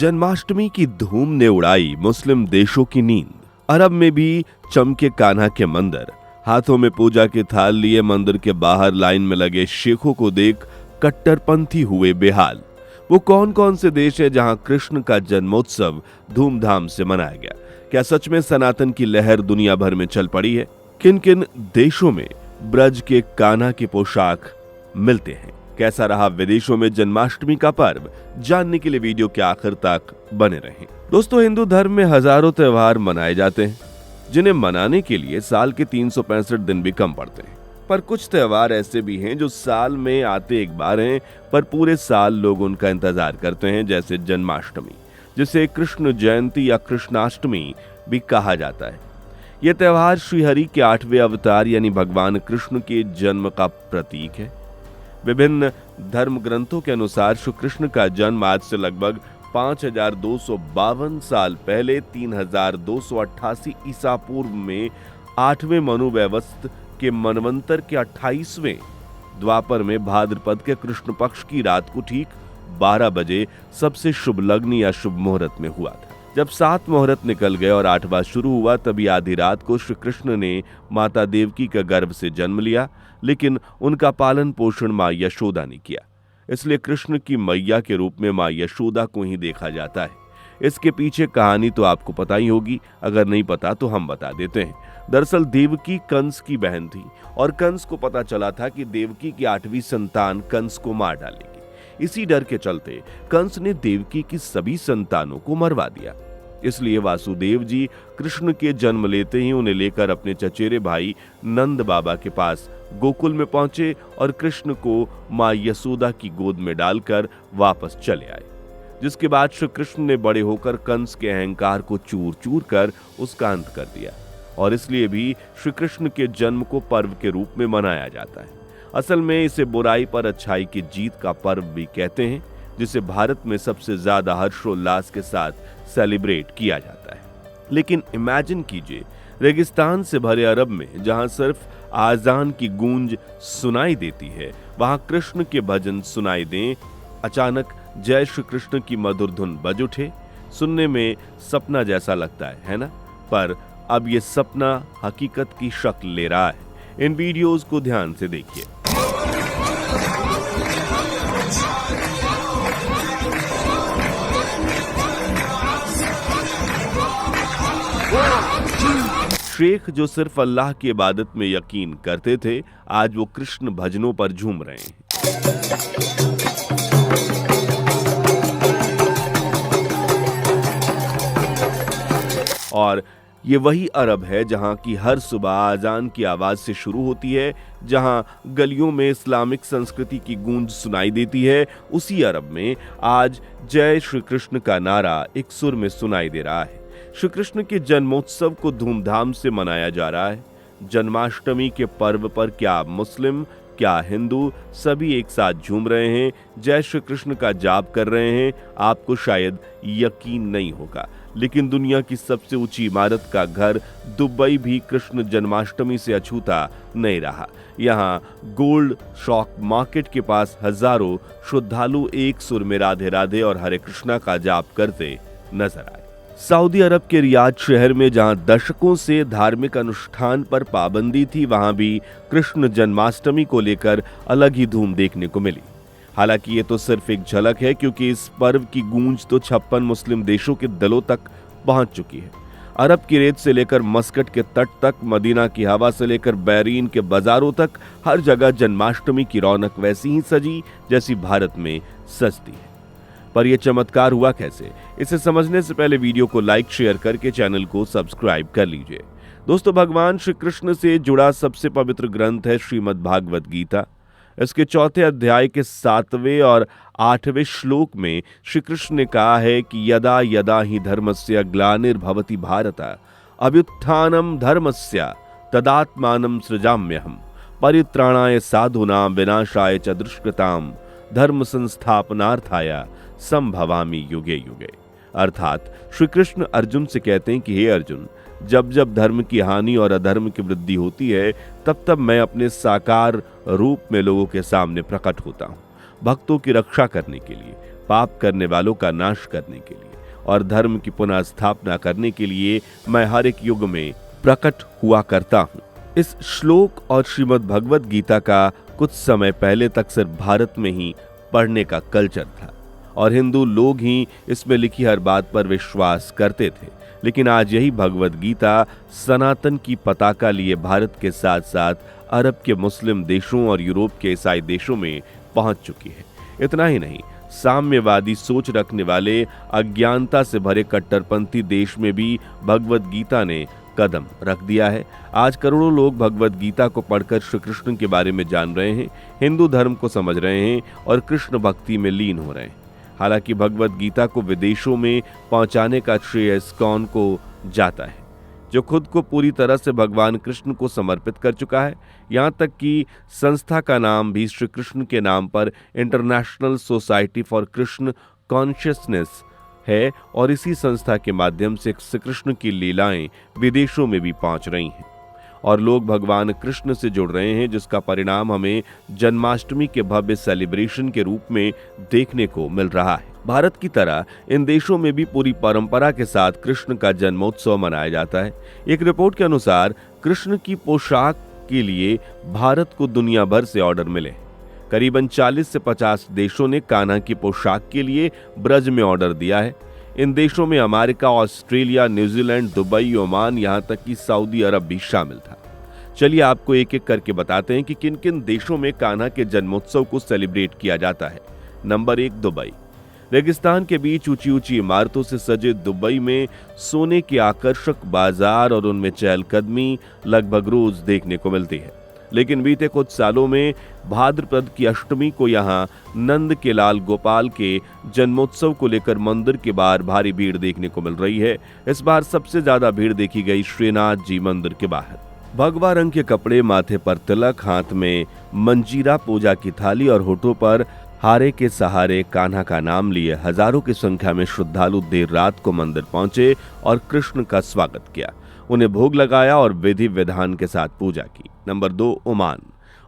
जन्माष्टमी की धूम ने उड़ाई मुस्लिम देशों की नींद। अरब में भी चमके कान्हा के मंदिर। हाथों में पूजा के थाल लिए मंदिर के बाहर लाइन में लगे शेखों को देख कट्टरपंथी हुए बेहाल। वो कौन कौन से देश है जहां कृष्ण का जन्मोत्सव धूमधाम से मनाया गया? क्या सच में सनातन की लहर दुनिया भर में चल पड़ी है? किन किन देशों में ब्रज के कान्हा की पोशाक मिलते हैं? कैसा रहा विदेशों में जन्माष्टमी का पर्व? जानने के लिए वीडियो के आखिर तक बने रहें। दोस्तों, हिंदू धर्म में हजारों त्योहार मनाए जाते हैं, जिन्हें मनाने के लिए साल के 365 दिन भी कम पड़ते हैं। पर कुछ त्योहार ऐसे भी हैं जो साल में आते एक बार हैं, पर पूरे साल लोग उनका इंतजार करते हैं, जैसे जन्माष्टमी, जिसे कृष्ण जयंती या कृष्णाष्टमी भी कहा जाता है। यह त्योहार श्रीहरि के 8वें अवतार यानी भगवान कृष्ण के जन्म का प्रतीक है। विभिन्न धर्म ग्रंथों के अनुसार श्री कृष्ण का जन्म आज से लगभग 5252 साल पहले 3288 ईसा पूर्व में 8वें मनु वैवस्वत के मनवंतर के 28वें द्वापर में भाद्रपद के कृष्ण पक्ष की रात को ठीक 12 बजे सबसे शुभ लग्न या शुभ मुहूर्त में हुआ था। जब 7 मुहूर्त निकल गए और 8वां शुरू हुआ, तभी आधी रात को श्री कृष्ण ने माता देवकी के गर्भ से जन्म लिया, लेकिन उनका पालन पोषण मां यशोदा ने किया। इसलिए कृष्ण की मैया के रूप में मां यशोदा को ही देखा जाता है। इसके पीछे कहानी तो आपको पता ही होगी, अगर नहीं पता तो हम बता देते हैं। दरअसल देवकी कंस की बहन थी और कंस को पता चला था कि देवकी की 8वीं संतान कंस को मार डालेगी। इसी डर के चलते कंस ने देवकी की सभी संतानों को मरवा दिया। इसलिए वासुदेव जी कृष्ण के जन्म लेते ही उन्हें लेकर अपने चचेरे भाई नंद बाबा के पास गोकुल में पहुंचे और कृष्ण को मां यशोदा की गोद में डालकर वापस चले आए। जिसके बाद श्री कृष्ण ने बड़े होकर कंस के अहंकार को चूर चूर कर उसका अंत कर दिया, और इसलिए भी श्री कृष्ण के जन्म को पर्व के रूप में मनाया जाता है। असल में इसे बुराई पर अच्छाई की जीत का पर्व भी कहते हैं, जिसे भारत में सबसे ज्यादा हर्षोल्लास के साथ सेलिब्रेट किया जाता है। लेकिन इमेजिन कीजिए, रेगिस्तान से भरे अरब में जहां सिर्फ आजान की गूंज सुनाई देती है, वहां कृष्ण के भजन सुनाई दें। अचानक जय श्री कृष्ण की मधुर धुन बज उठे। सुनने में सपना जैसा लगता है ना? पर अब ये सपना हकीकत की शक्ल ले रहा है। इन वीडियोस को ध्यान से देखिए। शेख जो सिर्फ अल्लाह की इबादत में यकीन करते थे, आज वो कृष्ण भजनों पर झूम रहे हैं। और ये वही अरब है जहां की हर सुबह आजान की आवाज से शुरू होती है, जहां गलियों में इस्लामिक संस्कृति की गूंज सुनाई देती है। उसी अरब में आज जय श्री कृष्ण का नारा एक सुर में सुनाई दे रहा है। श्री कृष्ण के जन्मोत्सव को धूमधाम से मनाया जा रहा है। जन्माष्टमी के पर्व पर क्या मुस्लिम, क्या हिंदू, सभी एक साथ झूम रहे हैं, जय श्री कृष्ण का जाप कर रहे हैं। आपको शायद यकीन नहीं होगा, लेकिन दुनिया की सबसे ऊंची इमारत का घर दुबई भी कृष्ण जन्माष्टमी से अछूता नहीं रहा। यहाँ गोल्ड शॉक मार्केट के पास हजारों श्रद्धालु एक सुर में राधे राधे और हरे कृष्णा का जाप करते नजर आए। सऊदी अरब के रियाद शहर में जहां दशकों से धार्मिक अनुष्ठान पर पाबंदी थी, वहां भी कृष्ण जन्माष्टमी को लेकर अलग ही धूम देखने को मिली। हालांकि ये तो सिर्फ एक झलक है, क्योंकि इस पर्व की गूंज तो 56 मुस्लिम देशों के दिलों तक पहुंच चुकी है। अरब की रेत से लेकर मस्कट के तट तक, मदीना की हवा से लेकर बैरीन के बाजारों तक, हर जगह जन्माष्टमी की रौनक वैसी ही सजी जैसी भारत में सजती है। पर यह चमत्कार हुआ कैसे? इसे समझने से पहले वीडियो को लाइक शेयर करके चैनल को सब्सक्राइब कर लीजिए। दोस्तों, भगवान श्री कृष्ण से जुड़ा सबसे पवित्र ग्रंथ है श्रीमद् भागवत गीता। इसके 4थे अध्याय के 7वें और 8वें श्लोक में श्री कृष्ण ने कहा है कि यदा यदा ही धर्मस्य ग्लानिर्भवति भारत अभ्युत्थानम धर्मस्य तदात्मानं सृजाम्यहम् परित्राणाय साधूनां विनाशाय च दुष्कृतां धर्म संस्थापनार्थाय संभवामि युगे युगे। अर्थात श्री कृष्ण अर्जुन से कहते हैं कि हे अर्जुन, जब जब धर्म की हानि और अधर्म की वृद्धि होती है, तब तब मैं अपने साकार रूप में लोगों के सामने प्रकट होता हूँ, भक्तों की रक्षा करने के लिए, पाप करने वालों का नाश करने के लिए और धर्म की पुनः स्थापना करने के लिए मैं हर एक युग में प्रकट हुआ करता हूँ। इस श्लोक और श्रीमद् भगवत गीता का कुछ समय पहले तक सिर्फ भारत में ही पढ़ने का कल्चर था और हिंदू लोग ही इसमें लिखी हर बात पर विश्वास करते थे। लेकिन आज यही भगवत गीता सनातन की पताका लिए भारत के साथ साथ अरब के मुस्लिम देशों और यूरोप के ईसाई देशों में पहुंच चुकी है। इतना ही नहीं, साम्यवादी सोच रखने वाले अज्ञानता से भरे कट्टरपंथी देश में भी भगवत गीता ने कदम रख दिया है। आज करोड़ों लोग भगवत गीता को पढ़कर श्री कृष्ण के बारे में जान रहे हैं, हिंदू धर्म को समझ रहे हैं और कृष्ण भक्ति में लीन हो रहे हैं। हालांकि भगवत गीता को विदेशों में पहुंचाने का श्रेय इस्कॉन को जाता है, जो खुद को पूरी तरह से भगवान कृष्ण को समर्पित कर चुका है। यहाँ तक कि संस्था का नाम भी श्री कृष्ण के नाम पर international society for Krishna consciousness है और इसी संस्था के माध्यम से श्री कृष्ण की लीलाएं विदेशों में भी पहुंच रही हैं और लोग भगवान कृष्ण से जुड़ रहे हैं, जिसका परिणाम हमें जन्माष्टमी के भव्य सेलिब्रेशन के रूप में देखने को मिल रहा है। भारत की तरह इन देशों में भी पूरी परंपरा के साथ कृष्ण का जन्मोत्सव मनाया जाता है। एक रिपोर्ट के अनुसार कृष्ण की पोशाक के लिए भारत को दुनिया भर से ऑर्डर मिले। करीबन 40 से 50 देशों ने कान्हा की पोशाक के लिए ब्रज में ऑर्डर दिया है। इन देशों में America, Australia, New Zealand, Dubai, Oman, यहां तक कि सऊदी अरब भी शामिल था। चलिए आपको एक एक करके बताते हैं कि किन किन देशों में कान्हा के जन्मोत्सव को सेलिब्रेट किया जाता है। Number 1, Dubai. रेगिस्तान के बीच ऊंची ऊंची इमारतों से सजे दुबई में सोने के आकर्षक बाजार और उनमें चहलकदमी लगभग रोज देखने को मिलती है। लेकिन बीते कुछ सालों में भाद्रपद की अष्टमी को यहाँ नंद के लाल गोपाल के जन्मोत्सव को लेकर मंदिर के बाहर भारी भीड़ देखने को मिल रही है। इस बार सबसे ज्यादा भीड़ देखी गई श्रीनाथ जी मंदिर के बाहर। भगवा रंग के कपड़े, माथे पर तिलक, हाथ में मंजीरा, पूजा की थाली और होठों पर हारे के सहारे कान्हा का नाम लिए हजारों की संख्या में श्रद्धालु देर रात को मंदिर पहुंचे और कृष्ण का स्वागत किया, उन्हें भोग लगाया और विधि विधान के साथ पूजा की। Number 2, Oman.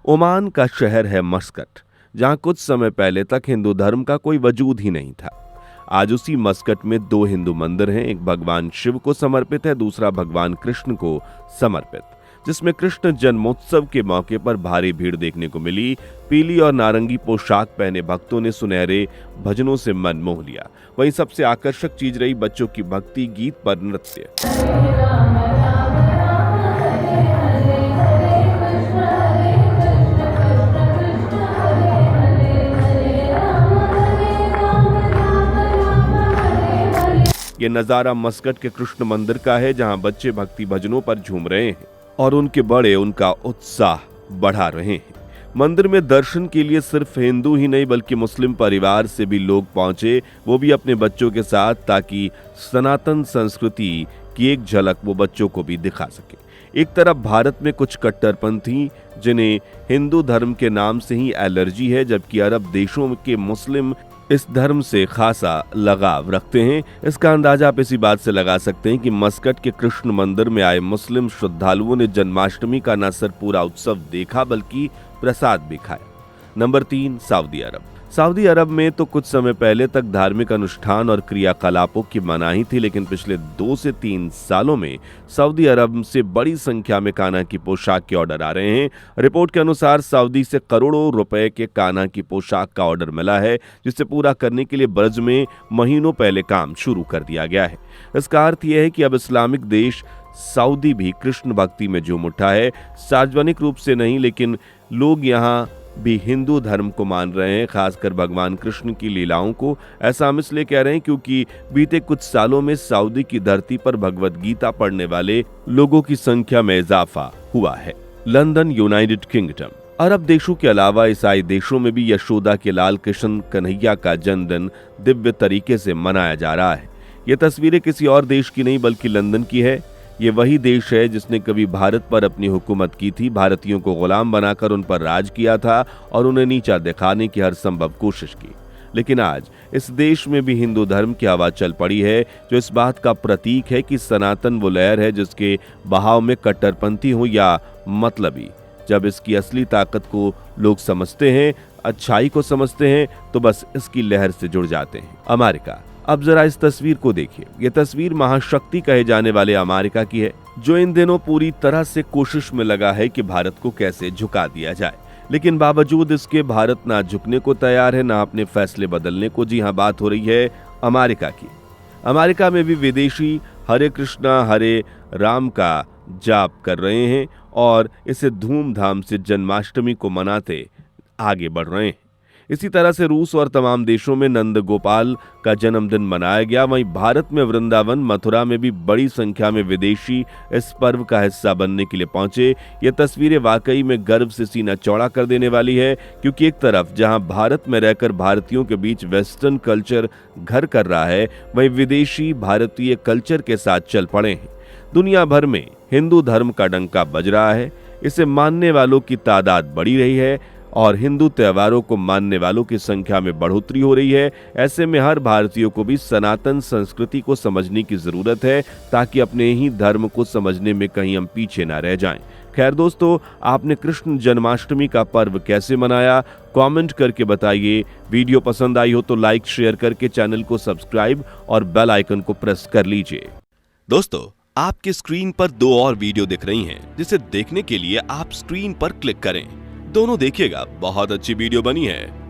ओमान का शहर है मस्कट, जहां कुछ समय पहले तक हिंदू धर्म का कोई वजूद ही नहीं था। आज उसी मस्कट में 2 हिंदू मंदिर हैं, एक भगवान शिव को समर्पित है, दूसरा भगवान कृष्ण को समर्पित, जिसमें कृष्ण जन्मोत्सव के मौके पर भारी भीड़ देखने को मिली। पीली और नारंगी पोशाक पहने भक्तों ने सुनहरे भजनों से मन मोह लिया। वहीं सबसे आकर्षक चीज रही बच्चों की भक्ति गीत पर नृत्य। ये नजारा मस्कट के कृष्ण मंदिर का है, जहां बच्चे भक्ति भजनों पर झूम रहे हैं और उनके बड़े उनका उत्साह बढ़ा रहे हैं। मंदिर में दर्शन के लिए सिर्फ हिंदू ही नहीं बल्कि मुस्लिम परिवार से भी लोग पहुंचे, वो भी अपने बच्चों के साथ, ताकि सनातन संस्कृति की एक झलक वो बच्चों को भी दिखा सके। एक तरफ भारत में कुछ कट्टरपंथी जिन्हें हिंदू धर्म के नाम से ही एलर्जी है, जबकि अरब देशों के मुस्लिम इस धर्म से खासा लगाव रखते हैं। इसका अंदाजा आप इसी बात से लगा सकते हैं कि मस्कट के कृष्ण मंदिर में आए मुस्लिम श्रद्धालुओं ने जन्माष्टमी का न सिर्फ पूरा उत्सव देखा बल्कि प्रसाद भी खाया। नंबर 3, सऊदी अरब। सऊदी अरब में तो कुछ समय पहले तक धार्मिक अनुष्ठान और क्रियाकलापों की मनाही थी, लेकिन पिछले 2 से 3 सालों में सऊदी अरब से बड़ी संख्या में कान्हा की पोशाक के ऑर्डर आ रहे हैं। रिपोर्ट के अनुसार सऊदी से करोड़ों रुपए के कान्हा की पोशाक का ऑर्डर मिला है, जिसे पूरा करने के लिए ब्रज में महीनों पहले काम शुरू कर दिया गया है। इसका अर्थ यह है कि अब इस्लामिक देश सऊदी भी कृष्ण भक्ति में झूम उठा है। सार्वजनिक रूप से नहीं, लेकिन लोग यहाँ भी हिंदू धर्म को मान रहे हैं, खासकर भगवान कृष्ण की लीलाओं को। ऐसा हम इसलिए कह रहे हैं क्योंकि बीते कुछ सालों में सऊदी की धरती पर भगवत गीता पढ़ने वाले लोगों की संख्या में इजाफा हुआ है। London, United kingdom. अरब देशों के अलावा ईसाई देशों में भी यशोदा के लाल कृष्ण कन्हैया का जन्मदिन दिव्य तरीके से मनाया जा रहा है। ये तस्वीरें किसी और देश की नहीं बल्कि लंदन की है। ये वही देश है जिसने कभी भारत पर अपनी हुकूमत की थी, भारतीयों को गुलाम बनाकर उन पर राज किया था और उन्हें नीचा दिखाने की हर संभव कोशिश की। लेकिन आज इस देश में भी हिंदू धर्म की हवा चल पड़ी है, जो इस बात का प्रतीक है कि सनातन वो लहर है जिसके बहाव में कट्टरपंथी हो या मतलबी। जब इसकी असली ताकत को लोग समझते हैं, अच्छाई को समझते हैं तो बस इसकी लहर से जुड़ जाते हैं। अमेरिका। अब जरा इस तस्वीर को देखिए। ये तस्वीर महाशक्ति कहे जाने वाले अमेरिका की है, जो इन दिनों पूरी तरह से कोशिश में लगा है कि भारत को कैसे झुका दिया जाए। लेकिन बावजूद इसके भारत ना झुकने को तैयार है, ना अपने फैसले बदलने को। जी हाँ, बात हो रही है अमेरिका की। अमेरिका में भी विदेशी हरे कृष्णा हरे राम का जाप कर रहे हैं और इसे धूमधाम से जन्माष्टमी को मनाते आगे बढ़ रहे हैं। इसी तरह से रूस और तमाम देशों में नंद गोपाल का जन्मदिन मनाया गया। वहीं भारत में वृंदावन, मथुरा में भी बड़ी संख्या में विदेशी इस पर्व का हिस्सा बनने के लिए पहुंचे। ये तस्वीरें वाकई में गर्व से सीना चौड़ा कर देने वाली है, क्योंकि एक तरफ जहां भारत में रहकर भारतीयों के बीच वेस्टर्न कल्चर घर कर रहा है, वहीं विदेशी भारतीय कल्चर के साथ चल पड़े हैं। दुनिया भर में हिंदू धर्म का डंका बज रहा है। इसे मानने वालों की तादाद बढ़ी रही है और हिंदू त्योहारों को मानने वालों की संख्या में बढ़ोतरी हो रही है। ऐसे में हर भारतीय को भी सनातन संस्कृति को समझने की जरूरत है, ताकि अपने ही धर्म को समझने में कहीं हम पीछे ना रह जाएं। खैर दोस्तों, आपने कृष्ण जन्माष्टमी का पर्व कैसे मनाया, कमेंट करके बताइए। वीडियो पसंद आई हो तो लाइक शेयर करके चैनल को सब्सक्राइब और बेल आइकन को प्रेस कर लीजिए। दोस्तों, आपके स्क्रीन पर 2 और वीडियो दिख रही हैं, जिसे देखने के लिए आप स्क्रीन पर क्लिक करें। दोनों देखिएगा, बहुत अच्छी वीडियो बनी है।